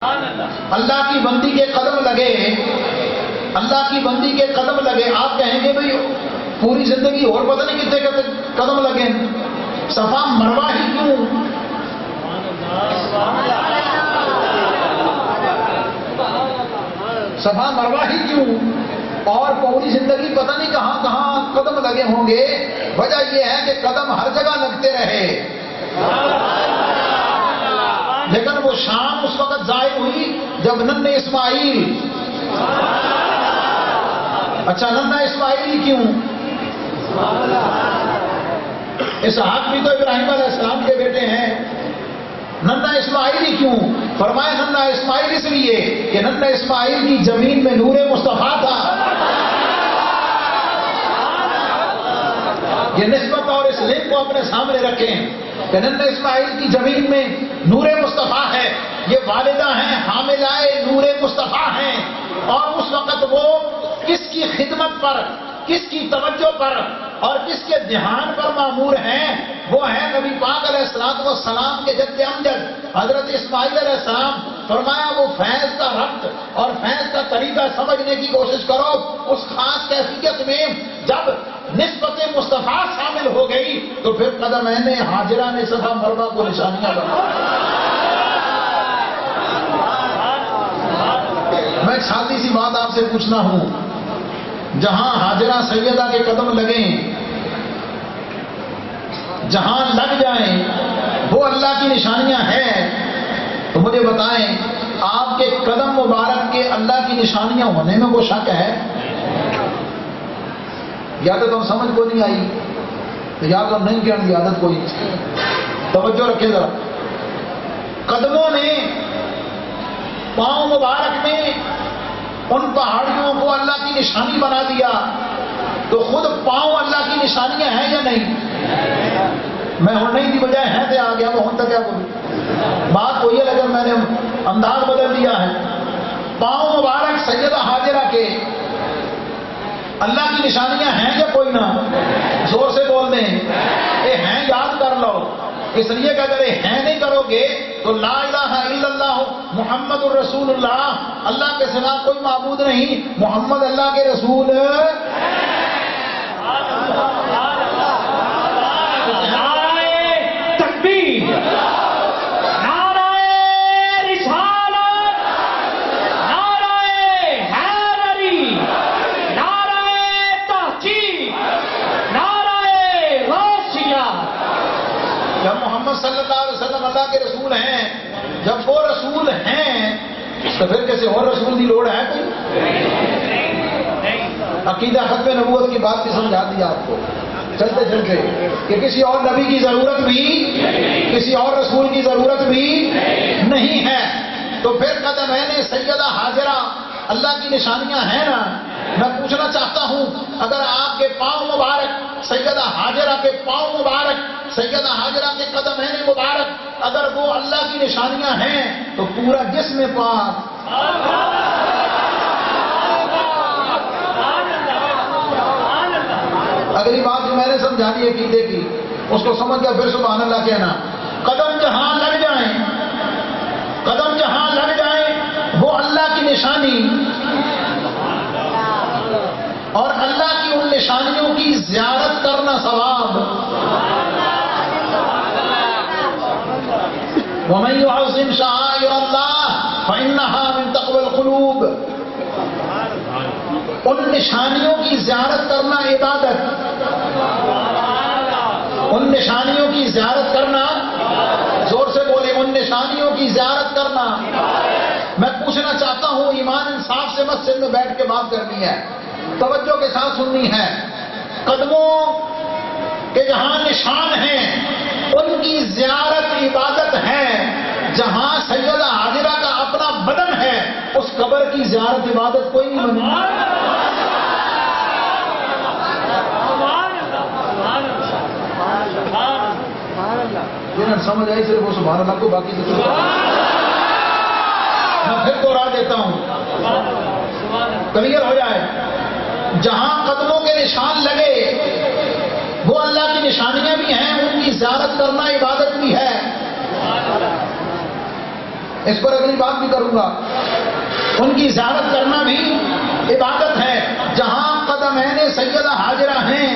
اللہ کی بندی کے قدم لگے، اللہ کی بندی کے قدم لگے، آپ کہیں گے بھئی پوری زندگی اور پتہ نہیں کتنے قدم لگے، صفا مروہ ہی کیوں؟ صفا مروہ ہی کیوں؟ اور پوری زندگی پتہ نہیں کہاں کہاں قدم لگے ہوں گے؟ وجہ یہ ہے کہ قدم ہر جگہ لگتے رہے، لیکن وہ شان اس وقت ظاہر ہوئی جب ننھے اسماعیل، اچھا ننھا اسماعیل ہی کیوں؟ اسحاق بھی تو ابراہیم علیہ السلام کے بیٹے ہیں، ننھا اسماعیل ہی کیوں؟ فرمایا ننھا اسماعیل اس لیے کہ ننھا اسماعیل کی زمین میں نور مصطفیٰ تھا۔ یہ نسبت اور اس لنک کو اپنے سامنے رکھیں کہ ننھا اسماعیل کی زمین میں نور مصطفیٰ ہے، یہ والدہ ہیں حاملہ نور مصطفیٰ ہیں، اور اس وقت وہ کس کی خدمت پر، کس کی توجہ پر اور کس کے دھیان پر معمور ہیں؟ وہ ہیں نبی پاک علیہ السلام کے جد امجد حضرت اسماعیل علیہ السلام۔ فرمایا وہ فیض کا ربط اور فیض کا طریقہ سمجھنے کی کوشش کرو، اس خاص کیفیت میں جب نسبت مصطفیٰ شامل ہو گئی تو پھر قدمین حاجرہ نے صفا مروہ کو نشانیاں بنا۔ میں ایک سادی سی بات آپ سے پوچھنا ہوں، جہاں حاجرہ سیدہ کے قدم لگیں، جہاں لگ جائیں، وہ اللہ کی نشانیاں ہیں، تو مجھے بتائیں آپ کے قدم مبارک کے اللہ کی نشانیاں ہونے میں کوئی شک ہے؟ یا تو تم سمجھ کو نہیں آئی یا تو نہیں کیا عادت کوئی، توجہ رکھے ذرا۔ قدموں نے، پاؤں مبارک نے ان پہاڑیوں کو اللہ کی نشانی بنا دیا، تو خود پاؤں اللہ کی نشانیاں ہیں یا نہیں؟ میں ہوں نہیں کی بجائے ہیں تھے آ گیا، وہ ہوں تک کیا بولوں، بات وہی ہے لیکن میں نے انداز بدل دیا ہے۔ پاؤں مبارک سیدہ حاجرہ کے اللہ کی نشانیاں ہیں یا کوئی نہ؟ زور سے بول دیں، اے ہیں یاد کر لو، اس لیے کہ اگر یہ ہیں نہیں کرو گے تو لا الہ الا اللہ محمد الرسول اللہ، اللہ کے سوا کوئی معبود نہیں، محمد اللہ کے رسول۔ جب محمد صلی اللہ علیہ وسلم اللہ کے رسول ہیں، جب وہ رسول ہیں تو پھر کسی اور رسول کی لوڑ ہے کوئی؟ عقیدہ ختم نبوت کی بات بھی سمجھا دی آپ کو چلتے چلتے کہ کسی اور نبی کی ضرورت بھی، کسی اور رسول کی ضرورت بھی نہیں ہے۔ تو پھر قدمین سیدہ حاجرہ اللہ کی نشانیاں ہیں نا۔ میں پوچھنا چاہتا ہوں، اگر آپ کے پاؤں مبارک، سیدہ حاجرہ کے پاؤں مبارک، سیدہ حاجرہ کے قدمین مبارک اگر وہ اللہ کی نشانیاں ہیں تو پورا جسم پاک۔ اگلی بات جو میں نے سمجھا دی عقیدے کی، اس کو سمجھ کر پھر سبحان اللہ کہنا۔ قدم جہاں لگ جائیں، قدم جہاں لگ جائیں وہ اللہ کی نشانی اور اللہ کی ان نشانیوں کی زیارت کرنا ثواب۔ وَمَن يُعَظِّمْ شَعَائِرَ اللَّهِ فَإِنَّهَا مِن تَقْوَى الْقُلُوبِ۔ ان نشانیوں کی زیارت کرنا عبادت، ان نشانیوں کی زیارت کرنا، زور سے بولے، ان نشانیوں کی زیارت کرنا۔ میں پوچھنا چاہتا ہوں، ایمان انصاف سے مسجد میں بیٹھ کے بات کرنی ہے، توجہ کے ساتھ سننی ہے۔ قدموں کے جہاں نشان ہیں ان کی زیارت عبادت ہے، جہاں سیدہ حاجرہ کا اپنا بدن ہے اس قبر کی زیارت عبادت کوئی نہیں بنی۔ جنہیں سمجھ آئی صرف وہ سبحان اللہ کو، باقی تو میں پھر دوہرا دیتا ہوں کلیئر ہو جائے۔ جہاں قدموں کے نشان لگے وہ اللہ کی نشانیاں بھی ہیں، ان کی زیارت کرنا عبادت بھی ہے۔ اس پر اگلی بات بھی کروں گا. ان کی زیارت کرنا بھی عبادت ہے. جہاں قدمین سیدہ حاجرہ ہیں،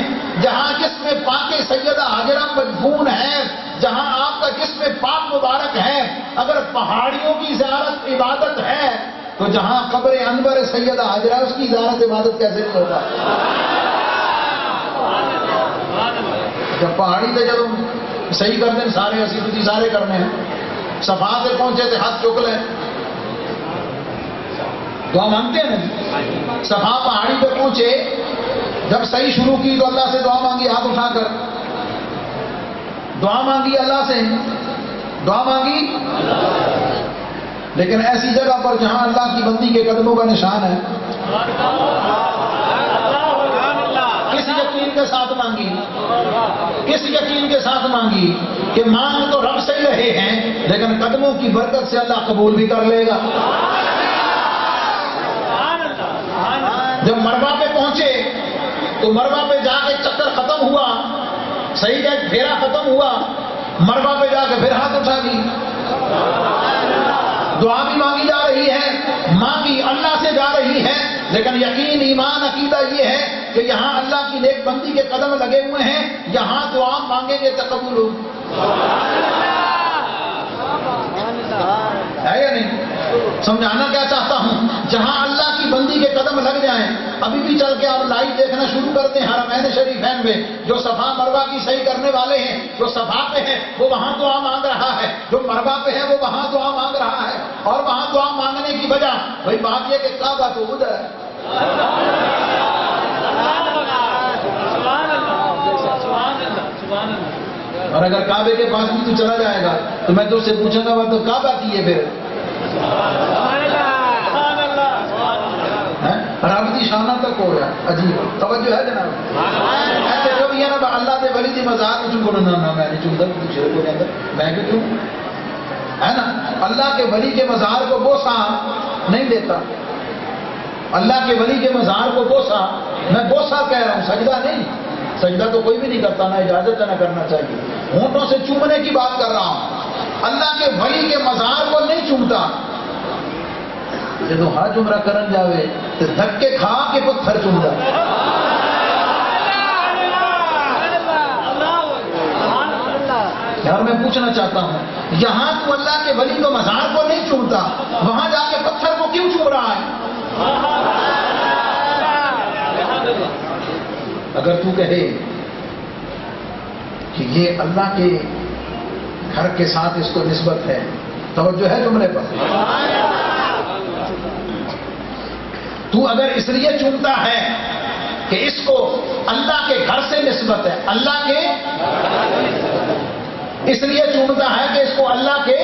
جہاں جسم پاک سیدہ حاجرہ مدفون ہے، جہاں آپ کا جسم پاک مبارک ہے، اگر پہاڑیوں کی زیارت عبادت ہے تو جہاں قبر انور سیدہ حاجرہ اس کی زیارت عبادت کیسے نہیں ہوگا؟ جب پہاڑی تھے جب صحیح کر دیں سارے اسی تھی سارے کرنے ہیں. صفا سے پہنچے تھے ہاتھ چک لیں، دعا مانگتے ہیں نا. صفا پہاڑی پہ پہنچے، جب صحیح شروع کی تو اللہ سے دعا مانگی ہاتھ اٹھا کر، دعا مانگی اللہ سے، دعا مانگی. لیکن ایسی جگہ پر جہاں اللہ کی بندی کے قدموں کا نشان ہے، کس یقین کے ساتھ مانگی، کس یقین کے ساتھ مانگی کہ مانگ تو رب سے ہی رہے ہیں لیکن قدموں کی برکت سے اللہ قبول بھی کر لے گا. جب مروا پہ پہنچے تو مروا پہ جا کے چکر ختم ہوا، صحیح کا پھیرا ختم ہوا، مروا پہ جا کے پھر ہاتھ اٹھا دی، دعا بھی مانگی جا رہی ہے، مانگی اللہ سے جا رہی ہے، لیکن یقین ایمان عقیدہ یہ ہے کہ یہاں اللہ کی نیک بندی کے قدم لگے ہوئے ہیں، یہاں دعا مانگیں گے تو قبول ہو. ہے یا نہیں؟ سمجھانا کیا چاہتا ہوں، جہاں اللہ کی بندی کے قدم لگ جائیں. ابھی بھی چل کے آپ لائیو دیکھنا شروع کرتے ہیں حرمین شریفین میں، جو صفا مروا کی صحیح کرنے والے ہیں، جو صفا پہ ہیں وہ وہاں دعا مانگ رہا ہے، جو مروا پہ ہے وہ وہاں دعا مانگ رہا ہے. اور وہاں دعا مانگنے کی وجہ بھائی بات یہ کہ کعبہ تو ادھر ہے. اور اگر کعبے کے پاس بھی تو چلا جائے گا تو میں تو اس سے پوچھوں گا وہ تو کعبہ کی ہے پھر رابطی شانہ تک ہو گیا. عجیب توجہ ہے جناب. ایسے کبھی ہے نا اللہ دے ولی دی مزار میں چون کو نہ میں نہیں چونتا دوسرے کو نہیں میں بھی کیوں ہے نا. اللہ کے ولی کے مزار کو بوسا نہیں دیتا، اللہ کے ولی کے مزار کو بوسا، میں بوسا کہہ رہا ہوں، سجدہ نہیں. سجدہ تو کوئی بھی نہیں کرتا، نہ اجازت ہے نہ کرنا چاہیے. ہونٹوں سے چومنے کی بات کر رہا ہوں. اللہ کے ولی کے مزار کو نہیں چومتا. جب حج عمرہ کرن جاوے تو دھکے کھا کے پتھر چوم جا. یار میں پوچھنا چاہتا ہوں، یہاں تو اللہ کے ولی کو مزار کو نہیں چومتا، وہاں جا کے پتھر کو کیوں چوم رہا ہے؟ اگر تو کہے کہ یہ اللہ کے گھر کے ساتھ اس کو نسبت ہے، توجہ ہے جملے پر، تو اگر اس لیے چومتا ہے کہ اس کو اللہ کے گھر سے نسبت ہے، اللہ کے اس لیے چومتا ہے کہ اس کو اللہ کے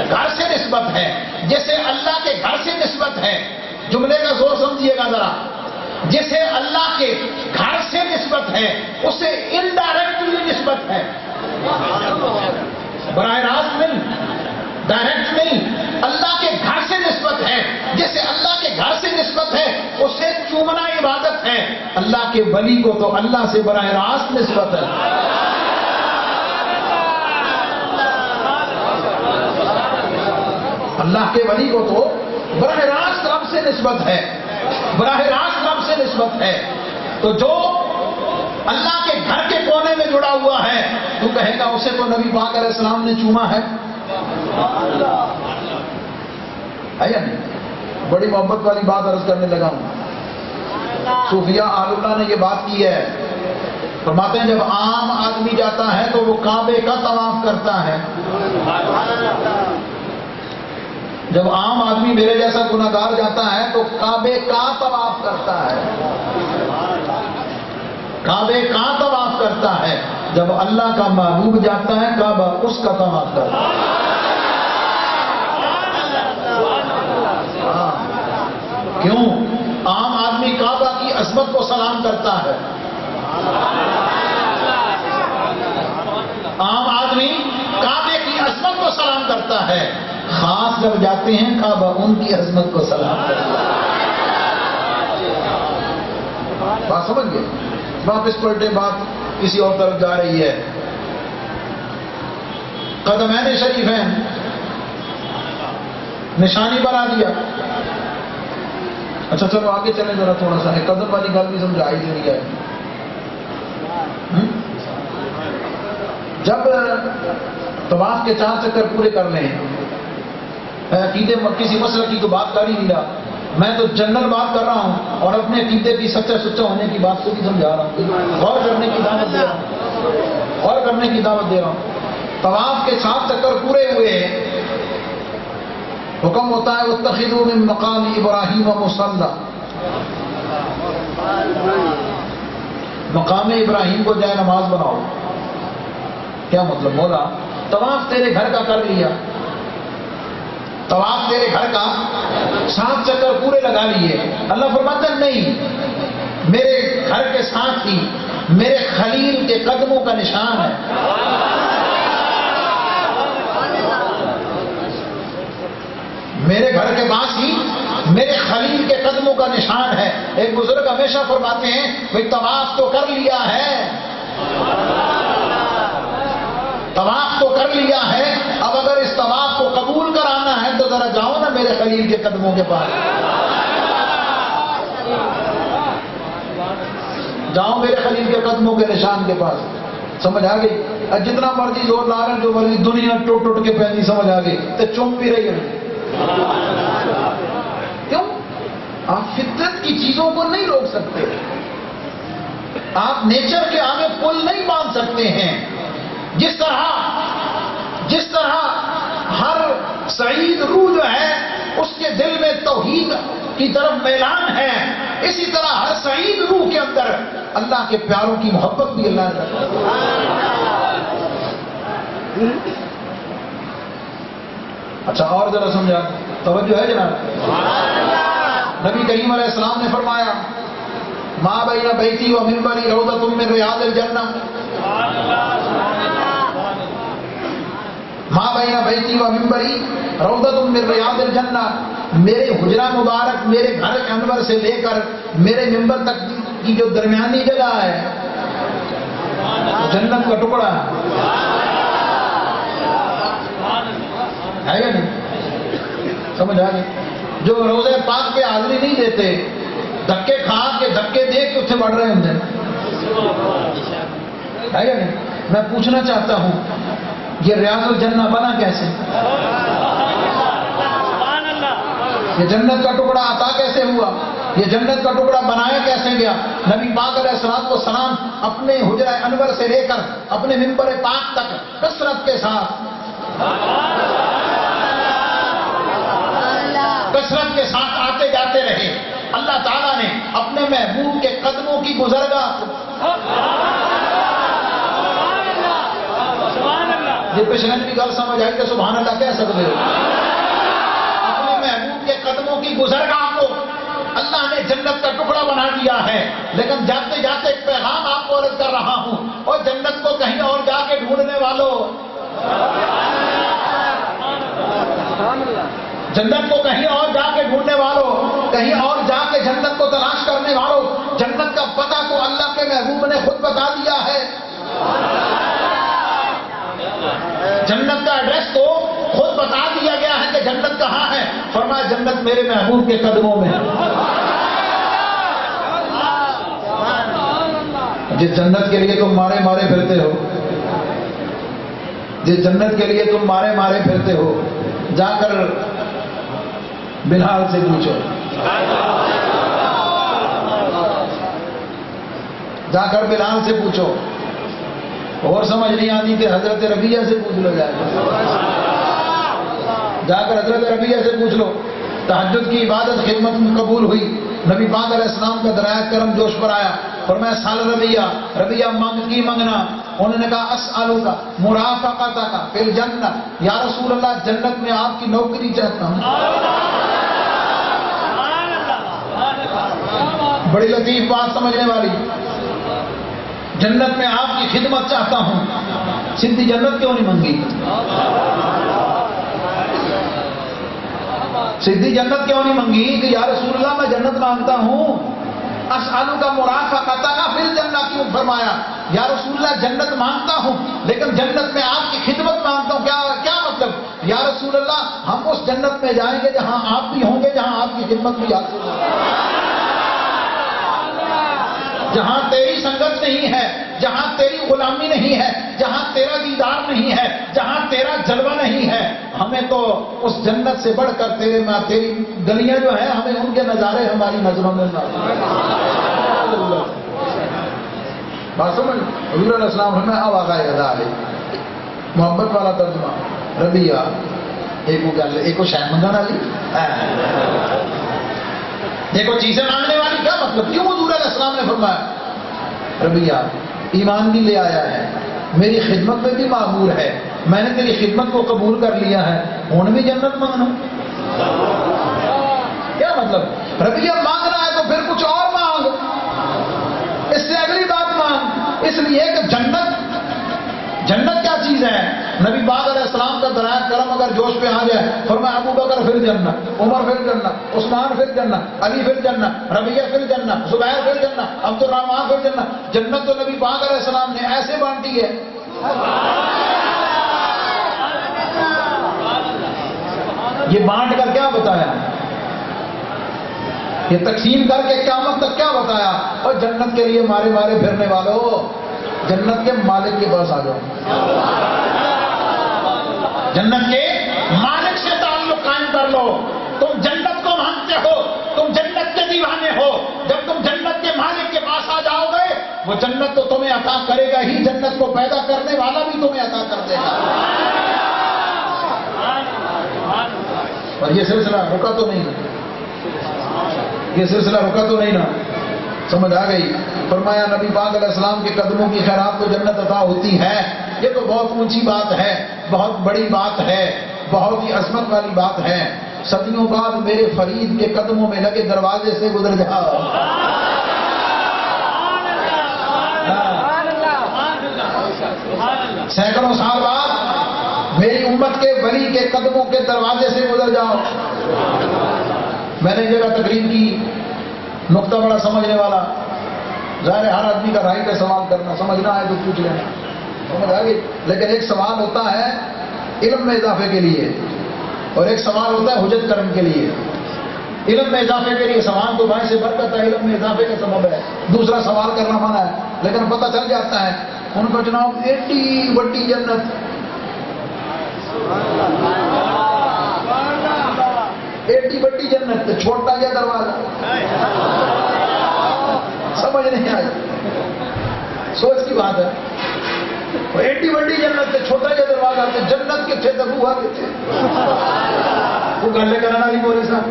گھر سے نسبت ہے، جیسے اللہ کے گھر سے نسبت ہے. جملے کا زور سمجھیے گا ذرا. جسے اللہ کے گھر سے نسبت ہے اسے انڈائریکٹلی نسبت ہے، براہ راست نہیں، ڈائریکٹ نہیں. اللہ کے گھر سے نسبت ہے، جسے اللہ کے گھر سے نسبت ہے اسے چومنا عبادت ہے. اللہ کے ولی کو تو اللہ سے براہ راست نسبت ہے. اللہ کے ولی کو تو براہ راست رب سے نسبت ہے، براہ راست رب سے نسبت ہے. تو جو اللہ کے گھر کے کونے میں جڑا ہوا ہے تو کہے گا اسے تو نبی پاک علیہ السلام نے چوما ہے یا نہیں؟ بڑی محبت والی بات عرض کرنے لگا ہوں. صوفیاء آل اللہ نے یہ بات کی ہے، فرماتے ہیں جب عام آدمی جاتا ہے تو وہ کعبے کا طواف کرتا ہے. جب عام آدمی میرے جیسا گناہگار جاتا ہے تو کعبے کا طواف کرتا ہے، کعبے کا طواف کرتا ہے. جب اللہ کا محبوب جاتا ہے کعبہ اس کا طواف کرتا ہے. کیوں؟ عام آدمی کعبہ کی عظمت کو سلام کرتا ہے، عام آدمی کعبے کی عظمت کو سلام کرتا ہے. خاص جب جاتے ہیں کعبہ ان کی عظمت کو سلام کرتا ہے. بات سمجھ گئے؟ واپس پلٹے، بات کسی اور طرف جا رہی ہے. قدمین شریفین نشانی بنا دیا. اچھا چلو آگے چلیں ذرا تھوڑا سا. ایک قدم والی گل بھی سمجھائی دے رہی ہے. جب طواف کے 4 چکر پورے کر لیں, عقیدے کسی مسئلے کی تو بات کر ہی نہیں رہا, میں تو جنرل بات کر رہا ہوں اور اپنے عقیدے کی سچا ہونے کی بات کو بھی سمجھا رہا ہوں, غور کرنے کی دعوت دے رہا ہوں, غور کرنے کی دعوت دے رہا ہوں. طواف کے 7 چکر پورے ہوئے, حکم ہوتا ہے واتخذوا من مقام ابراہیم مصلی, مقام ابراہیم کو جائے نماز بناؤ. کیا مطلب؟ مولا طواف تیرے گھر کا کر لیا, طواف تیرے گھر کا 7 چکر پورے لگا لیے. اللہ فرماتا ہے نہیں, میرے گھر کے ساتھ ہی میرے خلیل کے قدموں کا نشان ہے. میرے گھر کے پاس ہی میرے خلیل کے قدموں کا نشان ہے. ایک بزرگ ہمیشہ فرماتے ہیں بھئی طواف تو کر لیا ہے, طواف تو کر لیا ہے, اب اگر اس طواف کو قبول کرانا ہے تو ذرا جاؤ نا میرے خلیل کے قدموں کے پاس, جاؤ میرے خلیل کے قدموں کے نشان کے پاس. سمجھ آ گئی؟ جتنا مرضی زور لا رہے جو مرضی دنیا ٹوٹ کے پہنی, سمجھ آ گئی تو چوم بھی رہی ہے. کیوں؟ آپ فطرت کی چیزوں کو نہیں روک سکتے, آپ نیچر کے آگے پل نہیں باندھ سکتے ہیں. جس طرح ہر سعید روح جو ہے اس کے دل میں توحید کی طرف میلان ہے, اسی طرح ہر سعید روح کے اندر اللہ کے پیاروں کی محبت بھی اللہ نے رکھا. اچھا اور ذرا سمجھا, توجہ ہے جناب. نبی کریم علیہ السلام نے فرمایا ما بین بیتی و منبری روضۃ من ریاض الجنہ, ما بین بیتی و منبری روضۃ من ریاض الجنہ, میرے حجرہ مبارک میرے گھر انور سے لے کر میرے منبر تک کی جو درمیانی جگہ ہے جنت کا ٹکڑا ہے یا نہیں؟ سمجھ آ گئی؟ جو روزے پاک پہ حاضری نہیں دیتے, دھکے کھا کے دھکے دے کے اتنے بڑھ رہے ہوں ہے یا نہیں؟ میں پوچھنا چاہتا ہوں یہ ریاض الجنہ بنا کیسے؟ یہ جنت کا ٹکڑا عطا کیسے ہوا؟ یہ جنت کا ٹکڑا بنایا کیسے گیا؟ نبی پاک علیہ الصلوۃ والسلام اپنے حجرہ انور سے لے کر اپنے منبر پاک تک کثرت کے ساتھ آتے جاتے رہے. اللہ تعالیٰ نے اپنے محبوب کے قدموں کی گزرگاہ یہ پچھلے بھی گل سمجھ آئی کہ سبحان اللہ کہہ سکتے ہو. اپنے محبوب کے قدموں کی گزرگاہ کو اللہ نے جنت کا ٹکڑا بنا دیا ہے. لیکن جاتے جاتے ایک پیغام آپ کو عرض کر رہا ہوں, اور جنت کو کہیں اور جا کے ڈھونڈنے والوں, جنت کو کہیں اور جا کے ڈھونڈنے والوں, کہیں اور جا کے جنت کو تلاش کرنے والوں, جنت کا پتہ تو اللہ کے محبوب نے خود بتا دیا ہے. جنت کا ایڈریس تو خود بتا دیا گیا ہے کہ جنت کہاں ہے. فرمایا جنت میرے محبوب کے قدموں میں. جس جنت کے لیے تم مارے مارے پھرتے ہو, جس جنت کے لیے تم مارے مارے پھرتے ہو, جا کر بلال سے پوچھو, جا کر بلال سے پوچھو. اور سمجھ نہیں آتی کہ حضرت ربیہ سے پوچھ لو, جا کر حضرت ربیہ سے پوچھ لو. تہجد کی عبادت خدمت میں قبول ہوئی, نبی پاک علیہ السلام کا درایت کرم جوش پر آیا. فرمایا سال ربیہ مانگ کی مانگنا. انہوں نے کہا اسألک مرافقتک فی الجنہ, یا رسول اللہ جنت میں آپ کی نوکری چاہتا ہوں. بڑی لطیف بات سمجھنے والی, جنت میں آپ کی خدمت چاہتا ہوں. سیدھی جنت کیوں نہیں مانگی؟ سیدھی جنت کیوں نہیں مانگی کہ یا رسول اللہ میں جنت مانگتا ہوں. اسألک مرافقتک فی الجنہ کیوں فرمایا؟ یا رسول اللہ جنت مانگتا ہوں لیکن جنت میں آپ کی خدمت مانگتا ہوں. کیا مطلب؟ یا رسول اللہ ہم اس جنت میں جائیں گے جہاں آپ بھی ہوں گے، جہاں آپ کی خدمت بھی حاصل ہوگی، جہاں تیری سنگت نہیں ہے، جہاں تیری غلامی نہیں ہے، جہاں تیرا دیدار نہیں ہے، جہاں تیرا جلوہ نہیں ہے۔ ہمیں تو اس جنت سے بڑھ کر تیری گلیاں جو ہیں ہمیں ان کے نظارے ہماری نظروں میں بات سمجھ۔ حضور علیہ السلام ہمیں اب آگاہ ادا ہے محبت والا ترجمہ ربیہ ایک وہ گل ایک وہ شاید منگانا لی دیکھو چیزیں مانگنے والی کیا مطلب کیوں حضور علیہ السلام نے فرمایا ربیہ ایمان بھی لے آیا ہے، میری خدمت میں بھی معمور ہے، میں نے تیری خدمت کو قبول کر لیا ہے، ہوں بھی جنت مانگنا کیا مطلب؟ ربیہ مانگنا ہے تو پھر کچھ اور مانگ، اس سے اگلی بات مانگ، اس لیے کہ جنت کیا چیز ہے؟ نبی پاک علیہ السلام کا درائے کرم اگر جوش پہ آ جائے فرمایا ابو بکر پھر جنت، عمر پھر جنت، عثمان پھر جنت، علی پھر جنت، ربیہ پھر جنت، زبیر پھر جنت، عبد الرحمان پھر جنت۔ جنت تو نبی پاک علیہ السلام نے ایسے بانٹی ہے، یہ بانٹ کر کیا بتایا، یہ تقسیم کر کے قیامت تک کیا بتایا؟ اور جنت کے لیے مارے مارے پھرنے والوں جنت کے مالک کے پاس آ جاؤ، جنت کے مالک سے تعلق قائم کر لو۔ تم جنت کو مانتے ہو، تم جنت کے دیوانے ہو، جب تم جنت کے مالک کے پاس آ جاؤ گے وہ جنت تو تمہیں عطا کرے گا ہی، جنت کو پیدا کرنے والا بھی تمہیں عطا کر دے گا۔ اور یہ سلسلہ رکا تو نہیں، یہ سلسلہ رکا تو نہیں نا، سمجھ آ گئی؟ فرمایا نبی پاک علیہ السلام کے قدموں کی خیرات کو جنت عطا ہوتی ہے، یہ تو بہت اونچی بات ہے، بہت بڑی بات ہے، بہت ہی عظمت والی بات ہے۔ صدیوں بعد میرے فرید کے قدموں میں لگے دروازے سے گزر جاؤ، سینکڑوں سال بعد میری امت کے ولی کے قدموں کے دروازے سے گزر جاؤ۔ میں نے جگہ تقریر کی، نقطہ بڑا سمجھنے والا، ظاہر ہر آدمی کا رائٹ ہے سوال کرنا، سمجھنا ہے تو پوچھ لینا، سمجھ آ گئی؟ لیکن ایک سوال ہوتا ہے علم میں اضافے کے لیے اور ایک سوال ہوتا ہے حجت کرم کے لیے۔ علم میں اضافے کے لیے سوال تو بھائی سے برکت ہے، علم میں اضافے کا سبب ہے، دوسرا سوال کرنا منع ہے، لیکن پتہ چل جاتا ہے ان کو جناب ایڈی بڑی جنت، ایڈی بڑی جنت چھوٹا جا دروازہ، سمجھ نہیں آئی، سوچ کی بات ہے، ایڈی بڑی جنت سے چھوٹا جا دروازہ، جنت کتنے تک ہوا کتنے وہ گلے کرنا نہیں بولے صاحب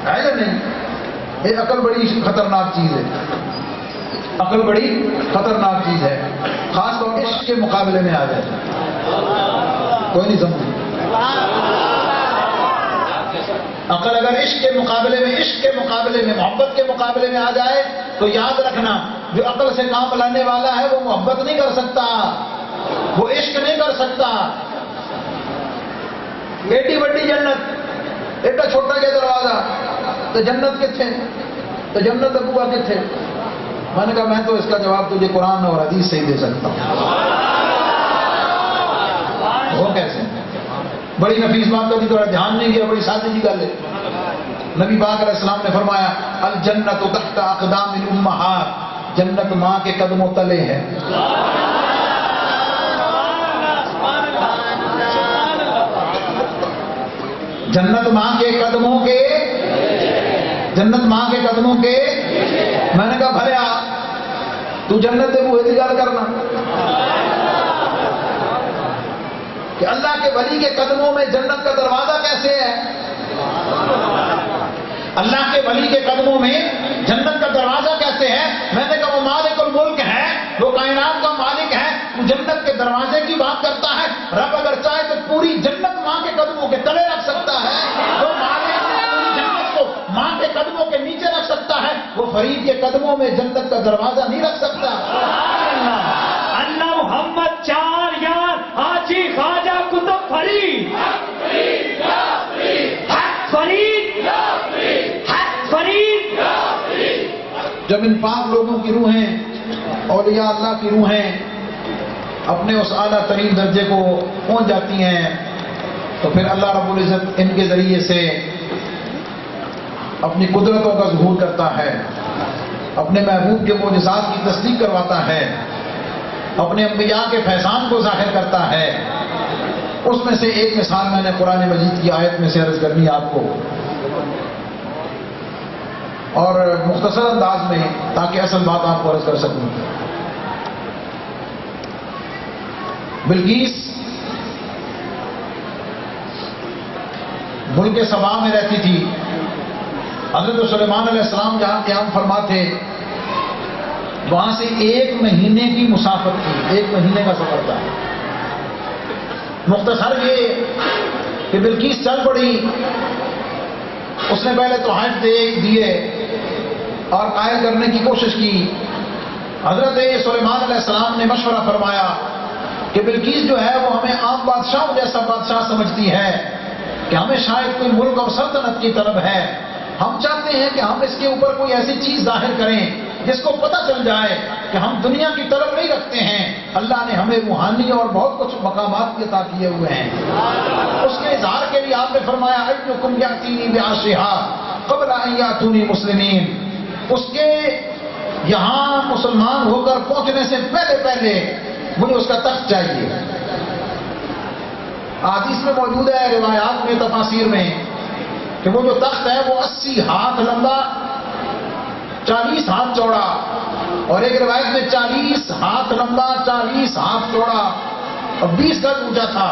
ہے یا نہیں؟ یہ عقل بڑی خطرناک چیز ہے، عقل بڑی خطرناک چیز ہے، خاص طور پر عشق کے مقابلے میں آ جائے، کوئی نہیں سمجھ، عقل اگر عشق کے مقابلے میں محبت کے مقابلے میں آ جائے تو یاد رکھنا جو عقل سے کام لانے والا ہے وہ محبت نہیں کر سکتا، وہ عشق نہیں کر سکتا۔ ایڈی بڑی جنت، ایڈا چھوٹا کیا دروازہ، تو جنت کتنے، تو جنت ابوا کتنے؟ میں نے کہا میں تو اس کا جواب تجھے قرآن اور حدیث سے ہی دے سکتا ہوں۔ وہ کیسے؟ بڑی نفیس بات کا بھی تھوڑا دھیان نہیں کیا، بڑی سادی جی گل ہے۔ نبی پاک علیہ السلام نے فرمایا الجنت تحت اقدام الامہات، جنت ماں کے قدموں تلے ہے۔ جنت ماں کے قدموں کے، جنت ماں کے قدموں کے، میں نے کہا بھلے آ تو جنت دے بوئے دی گل کرنا کہ اللہ کے ولی کے قدموں میں جنت کا دروازہ کیسے ہے؟ اللہ کے ولی کے قدموں میں جنت کا دروازہ کیسے ہے؟ میں نے کہا وہ مالک الملک ہے، وہ کائنات کا مالک ہے، وہ جنت کے دروازے کی بات کرتا ہے۔ رب اگر چاہے تو پوری جنت ماں کے قدموں کے تلے رکھ سکتا ہے، وہ مالک پوری جنت کو ماں کے قدموں کے نیچے رکھ سکتا ہے، وہ فرید کے قدموں میں جنت کا دروازہ نہیں رکھ سکتا۔ اللہ محمد چار یار حاجی خواجہ کتب فرید، فرید، فرید۔ جب ان پاک لوگوں کی روحیں، اولیاء اللہ کی روحیں اپنے اس اعلیٰ ترین درجے کو پہنچ جاتی ہیں، تو پھر اللہ رب العزت ان کے ذریعے سے اپنی قدرتوں کا ظہور کرتا ہے، اپنے محبوب کے معجزات کی تصدیق کرواتا ہے، اپنے انبیاء کے فیضان کو ظاہر کرتا ہے۔ اس میں سے ایک مثال میں نے قرآن مجید کی آیت میں سے عرض کرنی ہے آپ کو، اور مختصر انداز میں، تاکہ اصل بات آپ کو عرض کر سکوں۔ بلقیس ملک سبا میں رہتی تھی۔ حضرت سلیمان علیہ السلام جہاں قیام فرما تھے، وہاں سے 1 مہینے کی مسافت تھی، 1 مہینے کا سفر تھا۔ مختصر یہ کہ بلقیس چل پڑی، اس نے پہلے تحائف دیے اور قائل کرنے کی کوشش کی۔ حضرت سلیمان علیہ السلام نے مشورہ فرمایا کہ بلقیس جو ہے وہ ہمیں عام بادشاہوں جیسا بادشاہ سمجھتی ہے، کہ ہمیں شاید کوئی ملک اور سلطنت کی طلب ہے۔ ہم چاہتے ہیں کہ ہم اس کے اوپر کوئی ایسی چیز ظاہر کریں جس کو پتہ چل جائے کہ ہم دنیا کی طلب نہیں رکھتے ہیں، اللہ نے ہمیں روحانی اور بہت کچھ مقامات عطا کیے ہوئے ہیں۔ اس کے اظہار کے لیے آپ نے فرمایا ایکم یاتینی بعرشھا قبل ان یاتونی مسلمین، اس کے یہاں مسلمان ہو کر پہنچنے سے پہلے مجھے اس کا تخت چاہیے۔ حدیث میں موجود ہے، روایات میں، تفاسیر میں، کہ وہ جو تخت ہے وہ 80 ہاتھ لمبا، 40 ہاتھ چوڑا، اور ایک روایت میں 40 ہاتھ لمبا، 40 ہاتھ چوڑا اور 20 گز اونچا تھا۔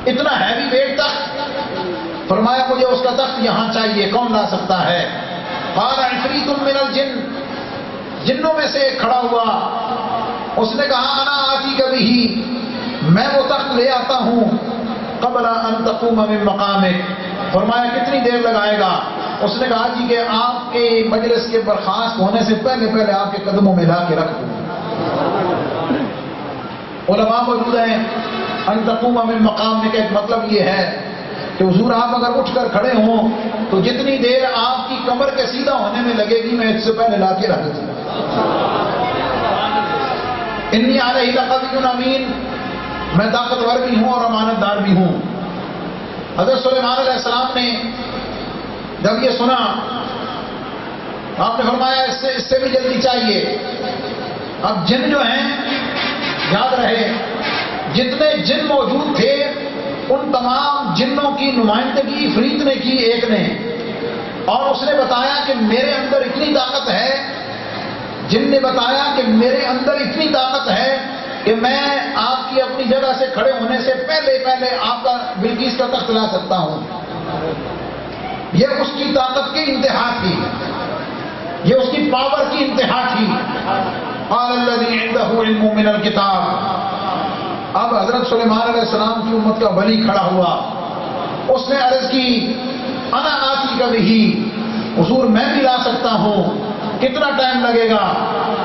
اتنا ہیوی ویٹ تخت۔ فرمایا مجھے اس کا تخت یہاں چاہیے، کون لا سکتا ہے؟ قال عفریت من الجن، جنوں میں سے ایک کھڑا ہوا، اس نے کہا انا آتیک بہ، میں وہ تخت لے آتا ہوں، قبل ان تقوم من مقامک۔ فرمایا کتنی دیر لگائے گا؟ اس نے کہا جی کہ آپ کے مجلس کے برخاست ہونے سے پہلے آپ کے قدموں میں لا کے رکھ دوں۔ علماء موجود ہیں، ان تقوم من مقامک کا مطلب یہ ہے کہ حضور آپ اگر اٹھ کر کھڑے ہوں تو جتنی دیر آپ کی کمر کے سیدھا ہونے میں لگے گی میں اس سے پہلے لا کے رکھ دوں۔ انی علیہ لقوی امین، میں طاقتور بھی ہوں اور امانت دار بھی ہوں۔ حضرت سلیمان علیہ السلام نے جب یہ سنا، آپ نے فرمایا اس سے بھی جلدی چاہیے۔ اب جن جو ہیں، یاد رہے جتنے جن موجود تھے ان تمام جنوں کی نمائندگی عفریت نے کی ایک نے، اور اس نے بتایا کہ میرے اندر اتنی طاقت ہے، جن نے بتایا کہ میرے اندر اتنی طاقت ہے کہ میں آپ کی اپنی جگہ سے کھڑے ہونے سے پہلے آپ کا بلقیس کا تخت لا سکتا ہوں۔ یہ اس کی طاقت کی انتہا تھی، یہ اس کی پاور کی انتہا تھی۔ قال الذی عنده علم من الکتاب، اب حضرت سلیمان علیہ السلام کی امت کا ولی کھڑا ہوا، اس نے عرض کی انا آتیک بہ، حضور میں بھی لا سکتا ہوں، کتنا ٹائم لگے گا؟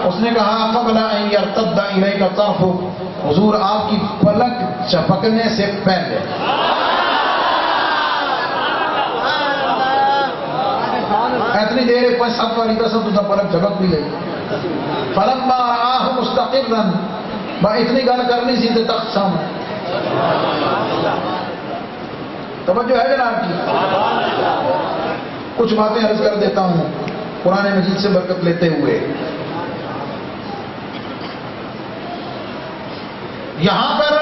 اس نے کہا قبل ان یرتد الیک طرفک، حضور آپ کی پلک چپکنے سے پہلے۔ اتنی دیر 5-7 والی قسم تو پلک چپک بھی گئی۔ فلما رآہ مستقرا، اتنی گل کرنی سی تو تخت سامنے۔ توجہ ہے جناب کی؟ کچھ باتیں عرض کر دیتا ہوں قرآن مجید سے برکت لیتے ہوئے۔ یہاں پر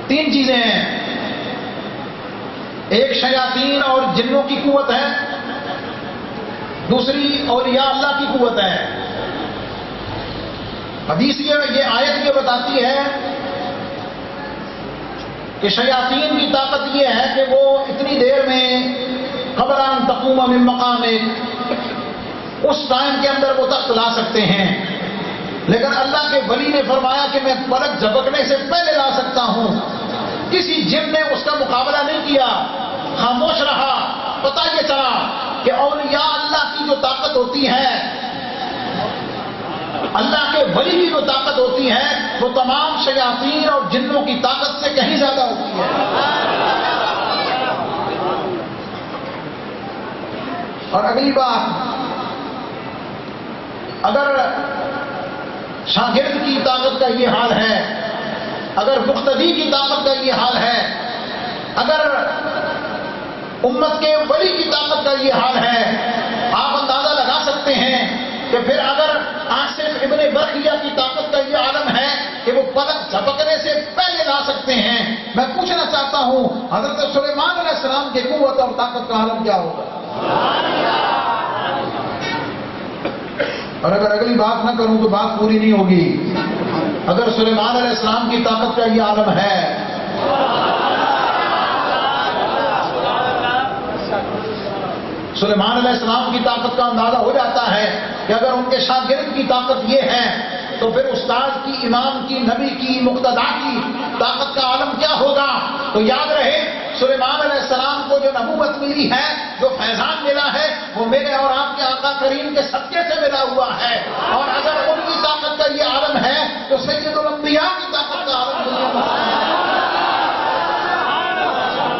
3 چیزیں ہیں، ایک شیاطین اور جنوں کی قوت ہے، دوسری اولیاء اللہ کی قوت ہے۔ حدیث یہ آیت یہ بتاتی ہے کہ شیاطین کی طاقت یہ ہے کہ وہ اتنی دیر میں قبل ان تقوم من مقامک، اس ٹائم کے اندر وہ تخت لا سکتے ہیں، لیکن اللہ کے ولی نے فرمایا کہ میں پلک جھپکنے سے پہلے لا سکتا ہوں۔ کسی جن نے اس کا مقابلہ نہیں کیا، خاموش رہا۔ پتہ یہ چلا کہ اولیاء اللہ کی جو طاقت ہوتی ہے، اللہ کے ولی کی جو طاقت ہوتی ہے، وہ تمام شیاطین اور جنوں کی طاقت سے کہیں زیادہ ہوتی ہے۔ اور اگلی بات، اگر شاگرد کی طاقت کا یہ حال ہے اگر مقتدی کی طاقت کا یہ حال ہے، اگر امت کے ولی کی طاقت کا یہ حال ہے، آپ اندازہ لگا سکتے ہیں کہ پھر اگر آصف ابن برقیہ کی طاقت کا یہ عالم ہے کہ وہ پلک جھپکنے سے پہلے لا سکتے ہیں، میں پوچھنا چاہتا ہوں حضرت سلیمان علیہ السلام کی قوت اور طاقت کا عالم کیا ہوگا؟ اور اگر اگلی بات نہ کروں تو بات پوری نہیں ہوگی۔ اگر سلیمان علیہ السلام کی طاقت کا یہ عالم ہے، سلیمان علیہ السلام کی طاقت کا اندازہ ہو جاتا ہے کہ اگر ان کے شاگرد کی طاقت یہ ہے تو پھر استاد کی، امام کی، نبی کی، مقتدا کی طاقت کا عالم کیا ہوگا؟ تو یاد رہے سلیمان علیہ السلام کو جو نبوت ملی ہے، جو فیضان ملا ہے، وہ میرے اور آپ کے آقا کریم کے صدقے سے ملا ہوا ہے، اور اگر ان کی طاقت کا یہ عالم ہے تو سید الانبیاء کی طاقت کا عالم دنیا میں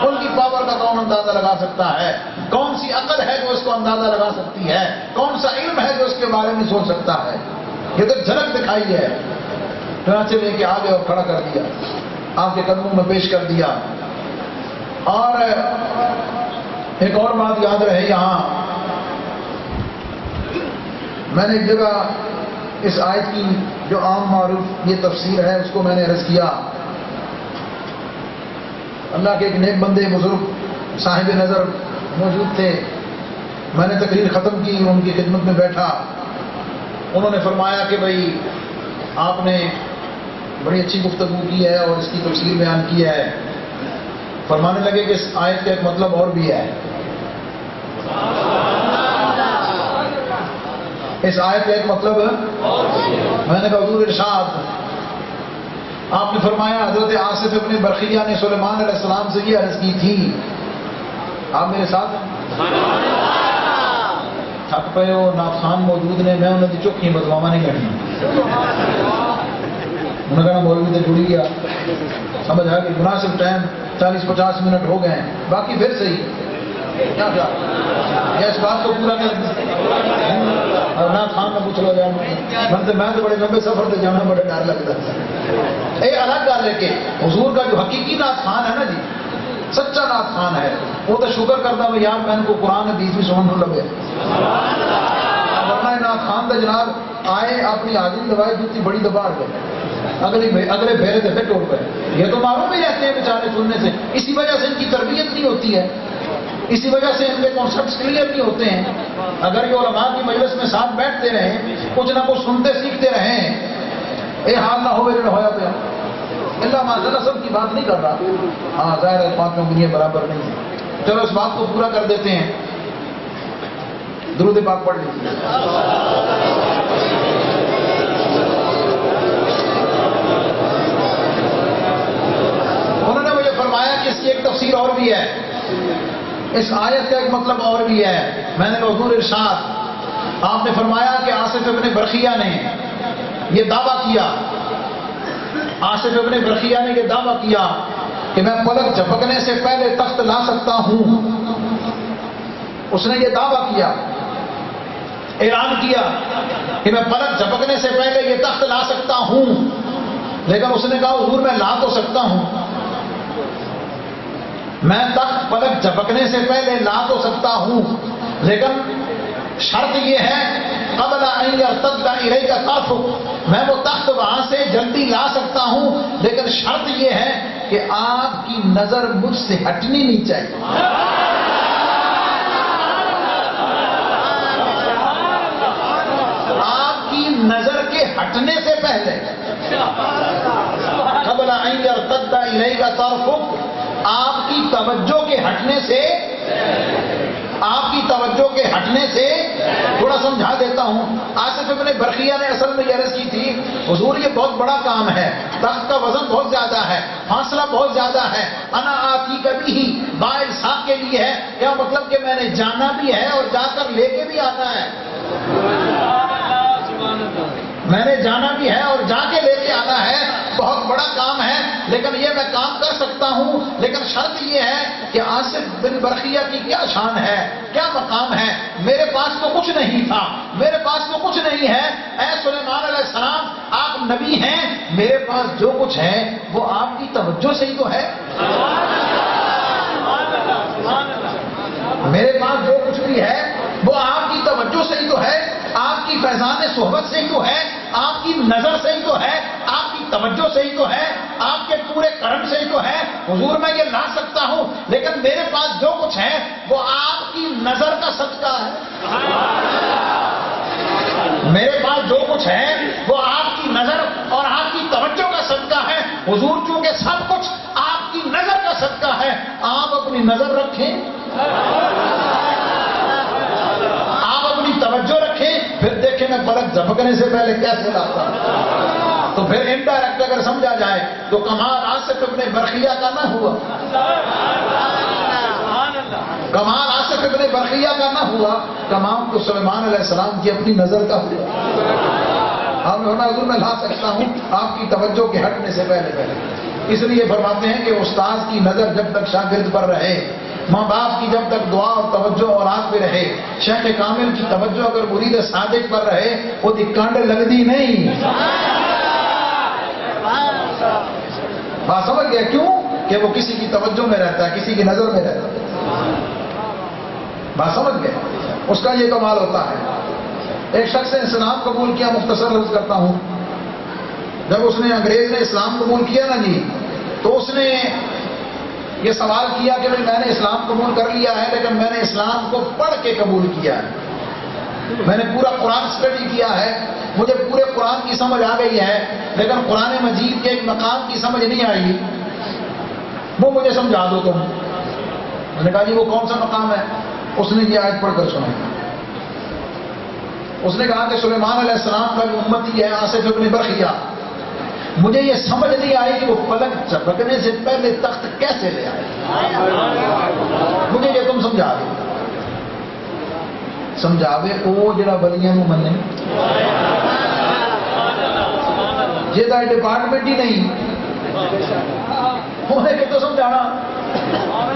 ان کی پاور کا کون اندازہ لگا سکتا ہے؟ کون سی عقل ہے جو اس کو اندازہ لگا سکتی ہے؟ کون سا علم ہے جو اس کے بارے میں سوچ سکتا ہے؟ یہ تو جھلک دکھائی ہے، ڈرانچے لے کے آگے اور کھڑا کر دیا، آپ کے قدموں میں پیش کر دیا۔ اور ایک اور بات یاد رہے، یہاں میں نے ایک جگہ اس آیت کی جو عام معروف یہ تفسیر ہے اس کو میں نے عرض کیا، اللہ کے ایک نیک بندے بزرگ صاحب نظر موجود تھے، میں نے تقریر ختم کی، ان کی خدمت میں بیٹھا، انہوں نے فرمایا کہ بھئی آپ نے بڑی اچھی گفتگو کی ہے اور اس کی تفسیر بیان کی ہے۔ فرمانے لگے کہ اس آیت کا ایک مطلب اور بھی ہے، اس آیت کا ایک مطلب میں نے کہا حضور ارشاد، آپ نے فرمایا حضرت آصف ابن برقیہ نے سلیمان علیہ السلام سے یہ عرض کی تھی، آپ میرے ساتھ تھک پے ہو، ناخان موجود نے، میں انہیں دی چکی بدواما نہیں کرنی، انہوں نے کہا مولوی تو جڑی گیا، سمجھ آ کہ مناسب ٹائم 40-50 منٹ ہو گئے ہیں، باقی پھر صحیح کیا یا اس بات کو پورا کر اور نہ خان میں پوچھ لو جانا میں تو بڑے لمبے سفر سے جانا بڑے ڈر لگتا ہے۔ یہ الگ گل ہے کہ حضور کا جو حقیقی نعت خان ہے نا جی، سچا نعت خان ہے، وہ تو شکر کرتا میں یار میں ان کو قرآن حدیث بھی سننے لگے، ورنہ نعت خان تو جناب آئے اپنی حاضری دبائے جوتی بڑی دبا گئے، اگلے پھیرے سے پھر ٹوٹ گئے۔ یہ تو معلوم ہی رہتے ہیں بیچارے سننے سے، اسی وجہ سے ان کی تربیت نہیں ہوتی ہے، اسی وجہ سے ان کے کانسیپٹس کلیئر نہیں ہوتے ہیں۔ اگر یہ علماء کی مجلس میں ساتھ بیٹھتے رہیں، کچھ نہ کچھ سنتے سیکھتے رہیں، یہ حال نہ ہوئے جو ہوا پہ اللہ معذرہ سب کی بات نہیں کر رہا، ہاں ظاہر ہے پانچوں دنیا برابر نہیں ہے، چلو اس بات کو پورا کر دیتے ہیں، درود پاک پڑھ لیجیے۔ انہوں نے مجھے فرمایا کہ اس کی ایک تفسیر اور بھی ہے، اس آیت کا ایک مطلب اور بھی ہے۔ میں نے کہا حضور ارشاد، آپ نے فرمایا کہ آصف ابن برقیہ نے یہ دعویٰ کیا، آصف ابن برقیہ نے یہ دعویٰ کیا کہ میں پلک جھپکنے سے پہلے تخت لا سکتا ہوں، اس نے یہ دعویٰ کیا، اعلان کیا کہ میں پلک جھپکنے سے پہلے یہ تخت لا سکتا ہوں، لیکن اس نے کہا حضور میں لا تو سکتا ہوں، میں تخت پلک جھپکنے سے پہلے لا تو سکتا ہوں، لیکن شرط یہ ہے قبل ان یرتد الیک طرفک، میں وہ تخت وہاں سے جلدی لا سکتا ہوں، لیکن شرط یہ ہے کہ آپ کی نظر مجھ سے ہٹنی نہیں چاہیے۔ آپ کی نظر کے ہٹنے سے پہلے، قبل ان یرتد الیک طرفک، آپ کی توجہ کے ہٹنے سے، آپ کی توجہ کے ہٹنے سے، تھوڑا سمجھا دیتا ہوں۔ آصف ابن برقیہ نے اصل میں یہ عرض کی تھی حضور یہ بہت بڑا کام ہے، تخت کا وزن بہت زیادہ ہے، فاصلہ بہت زیادہ ہے، انا آتی کبھی ہی باعث صاحب کے لیے ہے، کیا مطلب کہ میں نے جانا بھی ہے اور جا کر لے کے بھی آنا ہے، میں نے جانا بھی ہے اور جا کے لے کے آنا ہے، بہت بڑا کام ہے، لیکن یہ میں کام کر سکتا ہوں، لیکن شرط یہ ہے کہ آصف بن برقیہ کی کیا شان ہے، کیا مقام ہے، میرے پاس تو کچھ نہیں تھا، میرے پاس تو کچھ نہیں ہے، اے سلیمان علیہ السلام آپ نبی ہیں، میرے پاس جو کچھ ہے وہ آپ کی توجہ سے ہی تو ہے، میرے پاس جو کچھ بھی ہے وہ آپ کی توجہ سے ہی تو ہے، آپ کی فیضان صحبت سے ہی تو ہے، آپ کی نظر سے ہی تو ہے، آپ کی توجہ سے ہی تو ہے، آپ کے پورے کرم سے ہی تو ہے، حضور میں یہ لا سکتا ہوں، لیکن میرے پاس جو کچھ ہے وہ آپ کی نظر کا صدقہ ہے، میرے پاس جو کچھ ہے وہ آپ کی نظر اور آپ کی توجہ کا صدقہ ہے، حضور چونکہ سب کچھ آپ کی نظر کا صدقہ ہے، آپ اپنی نظر رکھیں، آپ اپنی توجہ رکھیں، پھر دیکھیں میں پلک جھپکنے سے پہلے کیسے لاتا ہوں، تو پھر انڈائریکٹ اگر سمجھا جائے تو کمال آصف ابن برقیہ کا نہ ہوا، کمال آصف ابن برقیہ کا نہ ہوا، کمال تو سلیمان علیہ السلام کی اپنی نظر کا ہوا، آپ نے حضور میں لا سکتا ہوں آپ کی توجہ کے ہٹنے سے پہلے، اس لیے فرماتے ہیں کہ استاد کی نظر جب تک شاگرد پر رہے، ماں باپ کی جب تک دعا اور توجہ اولاد پہ رہے، شیخ کامل کی توجہ اگر مرید صادق پر رہے وہ کانڈ لگتی نہیں، بات سمجھ گیا کیوں کہ وہ کسی کی توجہ میں رہتا ہے، کسی کی نظر میں رہتا ہے، بات سمجھ گئے، اس کا یہ کمال ہوتا ہے۔ ایک شخص نے اسلام قبول کیا، مختصر عرض کرتا ہوں، جب اس نے انگریز نے اسلام قبول کیا نا جی، تو اس نے یہ سوال کیا کہ میں نے اسلام قبول کر لیا ہے لیکن میں نے اسلام کو پڑھ کے قبول کیا ہے، میں نے پورا قرآن اسٹڈی کیا ہے، مجھے پورے قرآن کی سمجھ آ گئی ہے، لیکن قرآن مجید کے ایک مقام کی سمجھ نہیں آئی، وہ مجھے سمجھا دو تم۔ میں نے کہا جی وہ کون سا مقام ہے؟ اس نے یہ آیت پڑھ کر سنا، اس نے کہا کہ سلیمان علیہ السلام کا جو امتی ہے آصف ابن برقیہ، مجھے یہ سمجھ نہیں آئی کہ وہ پلک جھپکنے سے پہلے تخت کیسے لے آئے، مجھے یہ تم سمجھا دو، سمجھاوے او جڑا بلیاں نو منے، جہاں ڈپارٹمنٹ ہی نہیں انہیں کہ تو سمجھانا،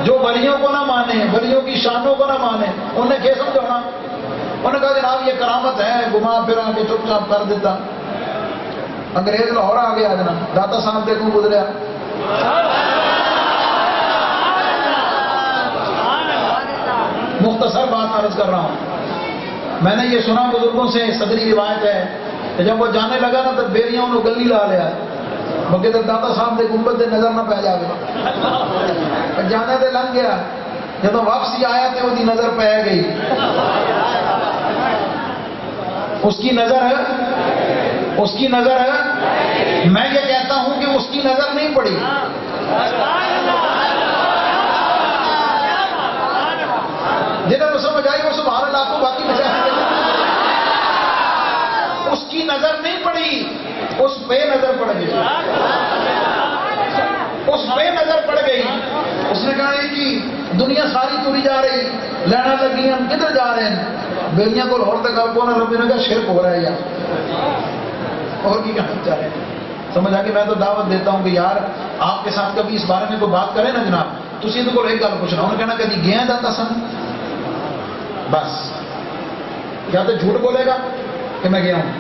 جو ولیوں کو نہ مانے، ولیوں کی شانوں کو نہ مانے، انہیں کیا سمجھانا؟ انہوں نے کہا جناب یہ کرامت ہے، گھما پھرا کے چپ چاپ کر دیتا۔ انگریز لاہور آ گیا جناب، داتا صاحب دیکھوں گزریا، مختصر بات عرض کر رہا ہوں، میں نے یہ سنا بزرگوں سے، صدری روایت ہے کہ جب وہ جانے لگا نا تو بیریاں انہوں گلی لا لیا، مگر داتا صاحب دے گنبد دے نظر نہ پہ جائے، جانے دے لنگ گیا، جب واپسی آیا تو وہ دی نظر پہ گئی، اس کی نظر ہے، اس کی نظر ہے، میں یہ کہتا ہوں کہ اس کی نظر نہیں پڑی، جنہیں وہ سمجھ آئی وہ سبحان اللہ کو باقی بچا، اس کی نظر نہیں پڑی، اس پہ نظر پڑ گئی، اس پہ نظر پڑ گئی، اس نے کہا کہ دنیا ساری توری جا رہی، لینا لگی ہم کدھر جا رہے ہیں، بیلیاں کو لاہور تک آپ کو نہ ربی نے کہا شرک ہو رہا ہے یار، اور کی کہنا چاہ رہے ہیں، سمجھ آ کہ میں تو دعوت دیتا ہوں کہ یار آپ کے ساتھ کبھی اس بارے میں کوئی بات کرے نا جناب، تو اسی کو ایک گل پوچھنا، انہوں نے کہنا کبھی گیا جاتا سن، بس یا تو جھوٹ بولے گا کہ میں گیا ہوں،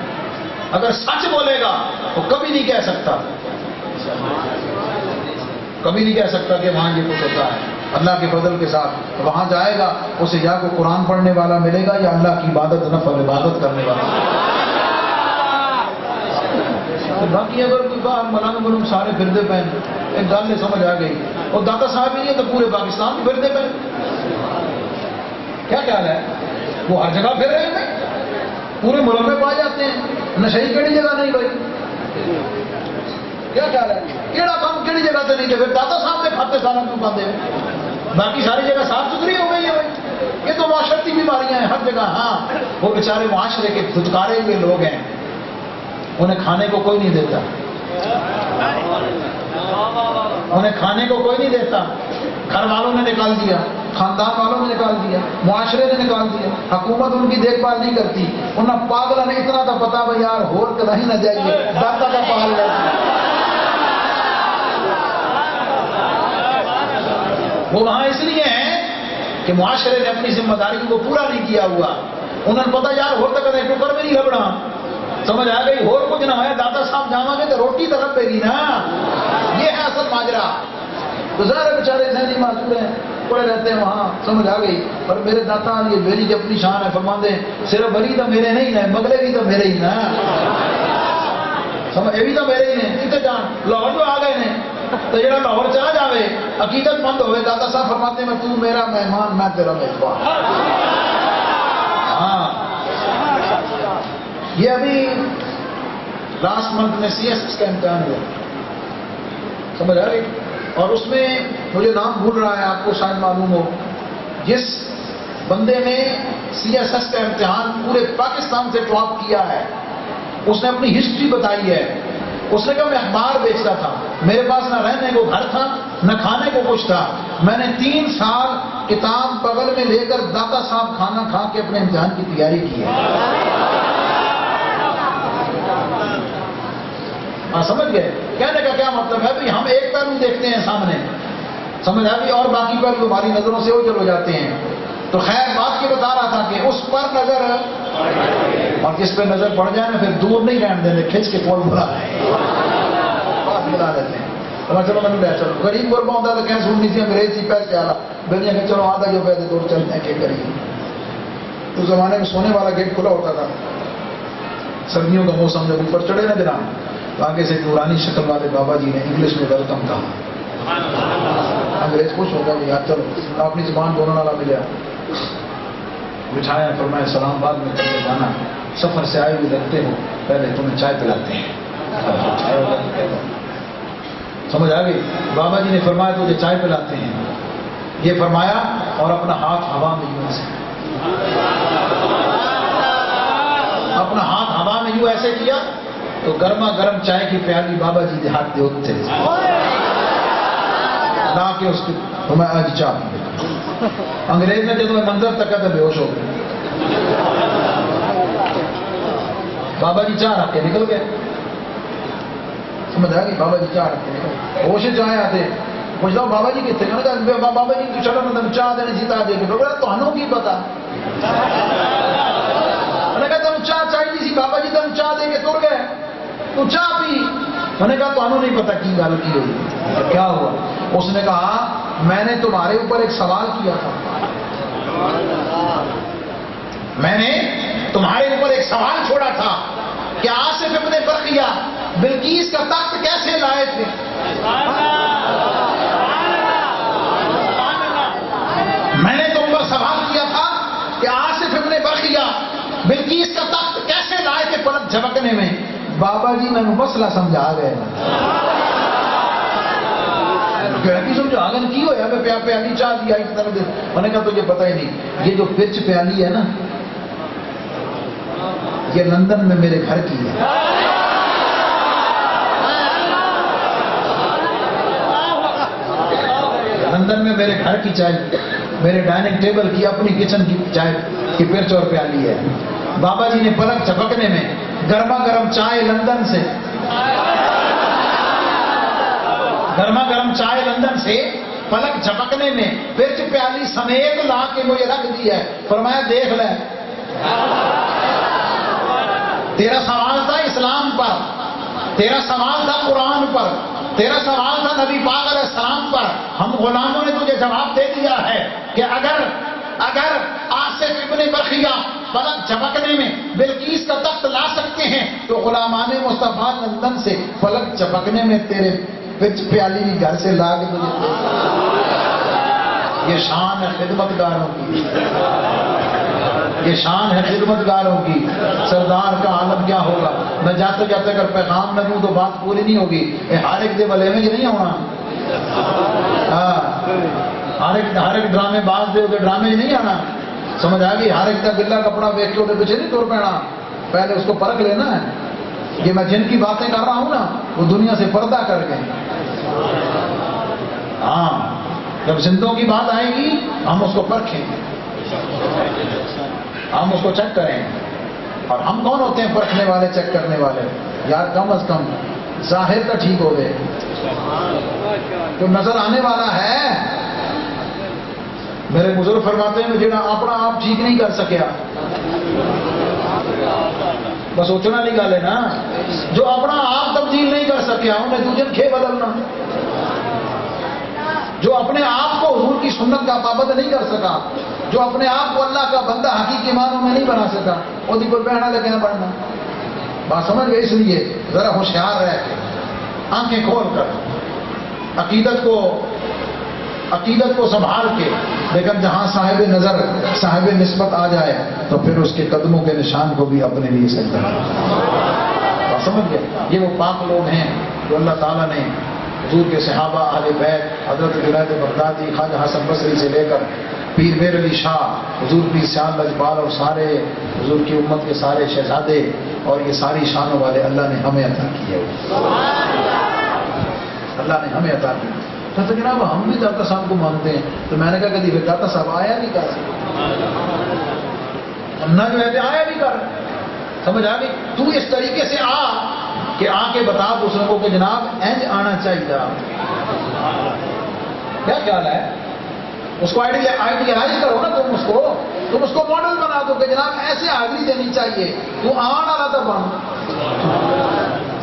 اگر سچ بولے گا تو کبھی نہیں کہہ سکتا، کبھی نہیں کہہ سکتا کہ وہاں یہ کچھ ہوتا ہے، اللہ کے فضل کے ساتھ وہاں جائے گا، اسے یا کوئی قرآن پڑھنے والا ملے گا یا اللہ کی عبادت نفل عبادت کرنے والا، باقی اگر کوئی بات ملنگ ملنگ سارے پھرتے پہ ایک گل نے سمجھ آ گئی، اور داتا صاحب ہی نہیں ہے تو پورے پاکستان میں پھرتے پہ، کیا خیال ہے وہ ہر جگہ پھر رہے ہیں، پورے ملک میں پائے جاتے ہیں، نشئی کہڑی جگہ نہیں بھائی، کیا خیال ہے کیڑا کام کہڑی جگہ سے نہیں کہ پھر داتا صاحب نے کھاتے سالوں کیوں پاتے ہیں، باقی ساری جگہ صاف ستھری ہو گئی ہے بھائی، یہ تو معاشرتی بیماریاں ہیں ہر جگہ، ہاں وہ بیچارے معاشرے کے دھتکارے ہوئے لوگ ہیں، انہیں کھانے کو کوئی نہیں دیتا، انہیں کھانے کو کوئی نہیں دیتا، گھر والوں نے نکال دیا، خاندان والوں نے نکال دیا، معاشرے نے نکال دیا، حکومت ان کی دیکھ بھال نہیں کرتی، انہیں پاگل نے اتنا تو پتا بھائی یار ہور کہیں نہ جائیے داتا کا پال لیتے، وہ وہاں اس لیے ہیں کہ معاشرے نے اپنی ذمہ داری کو پورا نہیں کیا ہوا. انہوں نے پتا یار ہو تک ٹکر میں نہیں لبڑا, سمجھ آ گئی, اور کچھ نہ ہے, دادا صاحب جاواں گے تو روٹی تو لبے گی نا. یہ ہے اصل ماجرا. تو ظاہر بیچارے ذہنی معذور ہیں, پڑے رہتے ہیں وہاں, سمجھ آ گئی. اور میرے داتا یہ میری جو اپنی شان ہے فرماندے صرف بری تو میرے نہیں نا, مگلے بھی تو میرے ہی نا, سمجھ, یہ بھی تو میرے ہی نے. کتنے جان لاہور جو آ گئے نے, تو جڑا لاہور چلا جاوے عقیدت مند ہوئے, دادا صاحب فرماتے ہیں تو میرا مہمان میں تیرا میزبان. ہاں, یہ ابھی لاسٹ منتھ میں سی ایس کا امتحان ہوا, سمجھ آ گئی. اور اس میں مجھے نام بھول رہا ہے, آپ کو شاید معلوم ہو, جس بندے نے سی ایس ایس کا امتحان پورے پاکستان سے ٹاپ کیا ہے, اس نے اپنی ہسٹری بتائی ہے. اس نے کہا میں اخبار بیچتا تھا, میرے پاس نہ رہنے کو گھر تھا نہ کھانے کو کچھ تھا, میں نے 3 سال کتاب بغل میں لے کر داتا صاحب کھانا کھا کے اپنے امتحان کی تیاری کی ہے. ہاں سمجھ گئے کہنے کا کیا مطلب ہے؟ ہم ایک پہلو دیکھتے ہیں سامنے, سمجھ آ گئی, اور باقی پہلو ہماری نظروں سے اوجھل ہو جاتے ہیں. تو خیر بات یہ بتا رہا تھا کہ اس پر نظر, اور جس پہ نظر پڑ جائے نا پھر دور نہیں رہنے دیتے, کھینچ کے کول بلا دیتے ہیں. چلو میں لے چلو, غریب غربا ہوتا تو کہیں سننی سی انگریز سی پیسے آلا بلیا کہ چلو آدھا جو پیسے دور چلتے ہیں کہ غریب. اس زمانے میں سونے والا گیٹ کھلا ہوتا تھا, سردیوں کا موسم جب اوپر چڑھے نا جناب, تو آگے سے نورانی شکل والے بابا جی نے انگلش میں ویلکم کہا. انگریز خوش ہو گیا, یار چلو اپنی زبان بولنے والا ملیا, بٹھایا, فرمایا سلام بعد میں چلے جانا, سفر سے آئے ہوئے لگتے ہو, پہلے تمہیں چائے پلاتے ہیں. سمجھ آ گئی. بابا جی نے فرمایا تجھے چائے پلاتے ہیں, یہ فرمایا اور اپنا ہاتھ ہوا میں یوں ایسے, اپنا ہاتھ ہوا میں یوں ایسے کیا تو گرما گرم چائے کی پیالی بابا جی کے ہاتھ دے ہوتے لا کے اس کو میں آج چاہ. انگریز نے جب منظر تک تو بے ہوش ہو گئے. بابا جی چاہ رکھ کے نکل گئے, سمجھ آ گئی. بابا جی چاہ رکھ کے نکل گئے, ہوش چاہے آتے پوچھ لو بابا جی کتنے, بابا جی چلو میں چاہ دینے سیتا دے کے تمہوں کی پتا, میں نے کہا تم چاہ چاہیے سی, بابا جی تم چاہ دے کے تر گئے, تو چاہ پی. میں نے کہا تمہوں نہیں پتا کی گل کی ہوئی, کیا ہوا؟ اس نے کہا میں نے تمہارے اوپر ایک سوال کیا تھا, میں نے تمہارے اوپر ایک سوال چھوڑا تھا کہ آصف ابن برقیہ بلقیس کا تخت کیسے لائے تھے. میں نے تم پر سوال کیا تھا کہ آصف ابن برقیہ بلقیس کا تخت کیسے لائے تھے پلک جھپکنے میں. بابا جی میں مسئلہ سمجھا گئے, سمجھا گئے کی ہوا میں پیالی چاہ دیا. میں نے کہا تجھے پتہ ہی نہیں, یہ جو پچ پیالی ہے نا یہ لندن میں میرے گھر کی ہے. لندن میں میرے گھر کی چائے, میرے ڈائننگ ٹیبل کی اپنی کچن کی چائے کی پرچ اور پیالی ہے. بابا جی نے پلک جھپکنے میں گرما گرم چائے لندن سے, گرما گرم چائے لندن سے پلک جھپکنے میں پرچ پیالی سمیت لا کے مجھے رکھ دی ہے. فرمایا دیکھ لے, تیرا سوال تھا اسلام پر, تیرا سوال تھا قرآن پر, تیرا سوال تھا نبی پاک علیہ السلام پر. ہم غلاموں نے تجھے جواب دے دیا ہے کہ اگر آصف ابن برقیہ پلک جھپکنے میں بلقیس کا تخت لا سکتے ہیں تو غلامان مصطفیٰ لندن سے پلک جھپکنے میں تیرے پچ پیالی بھی گھر سے لا کے تجھے. یہ شان ہے خدمتگاروں کی, یہ شان ہے خدمتگاروں کی. سردار کا عالم کیا ہوگا. میں جاتے جاتے اگر پیغام نہ دوں تو بات پوری نہیں ہوگی. ہر ایک دے بلے میں یہ نہیں ہونا, ہر ایک ڈرامے باز دے ڈرامے نہیں آنا, سمجھ آ گئی. ہر ایک کا گلا کپڑا دیکھ کے پیچھے نہیں توڑ پینا, پہلے اس کو پرکھ لینا ہے. یہ میں جن کی باتیں کر رہا ہوں نا وہ دنیا سے پردہ کر گئے. ہاں جب زندوں کی بات آئے گی ہم اس کو پرکھیں گے, ہم اس کو چیک کریں گے. اور ہم کون ہوتے ہیں پرکھنے والے, چیک کرنے والے؟ یار کم از کم ظاہر کا ٹھیک ہو گئے, جو نظر آنے والا ہے میرے بزرگ فرماتے ہیں جڑا اپنا آپ ٹھیک نہیں کر سکیا، بس سوچنا نہیں گل ہے نا، جو اپنا آپ تبدیل نہیں کر سکیا انہیں دوجن کھے بدلنا، جو اپنے آپ کو حضور کی سنت کا پابند نہیں کر سکا، جو اپنے آپ کو اللہ کا بندہ حقیقی معنوں میں نہیں بنا سکا، وہ دی کوئی بہنا لگے نہ بڑھنا۔ بات سمجھ گئے؟ اس لیے ذرا ہوشیار رہ کے آنکھیں کھول کر عقیدت کو سنبھال کے، لیکن جہاں صاحب نظر صاحب نسبت آ جائے تو پھر اس کے قدموں کے نشان کو بھی اپنے لیے سجدہ کرے۔ سمجھ گئے؟ یہ وہ پاک لوگ ہیں جو اللہ تعالیٰ نے حضور کے صحابہ، اہل بیت، حضرت جنید بغدادی، خواجہ حسن بصری سے لے کر پیر میر علی شاہ، حضور پیر سیال لجپال اور سارے حضور کی امت کے سارے شہزادے اور یہ ساری شانوں والے اللہ نے ہمیں عطا کیے، اللہ نے ہمیں عطا کیا۔ کہتے جناب ہم بھی داتا صاحب کو مانتے ہیں، تو میں نے کہا کہ داتا صاحب آیا نہیں کر نہ جو ہے آیا نہیں کر، سمجھ آ گئی؟ تو اس طریقے سے آ کہ آ کے بتا دوسروں کو کہ جناب اینج آنا چاہیے۔ کیا خیال ہے؟ اس کو آئیڈیالائز کرو نا، تم اس کو ماڈل بنا دو کہ جناب ایسے حاضری دینی چاہیے، تو آنے والا تو بن،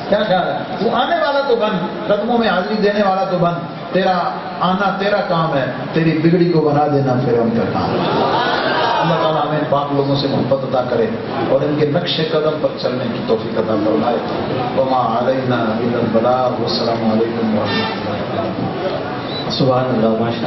کیا خیال ہے؟ تو آنے والا تو بن، قدموں میں حاضری دینے والا تو بن، تیرا آنا تیرا کام ہے، تیری بگڑی کو بنا دینا پھر ان کا کام ہے۔ اللہ تعالیٰ ہمیں پاک لوگوں سے محبت عطا کرے اور ان کے نقش قدم پر چلنے کی توفیق عطا فرمائے۔ وما علینا الا البلاغ، والسلام علیکم ورحمۃ اللہ۔ سبحان اللہ، ماشاء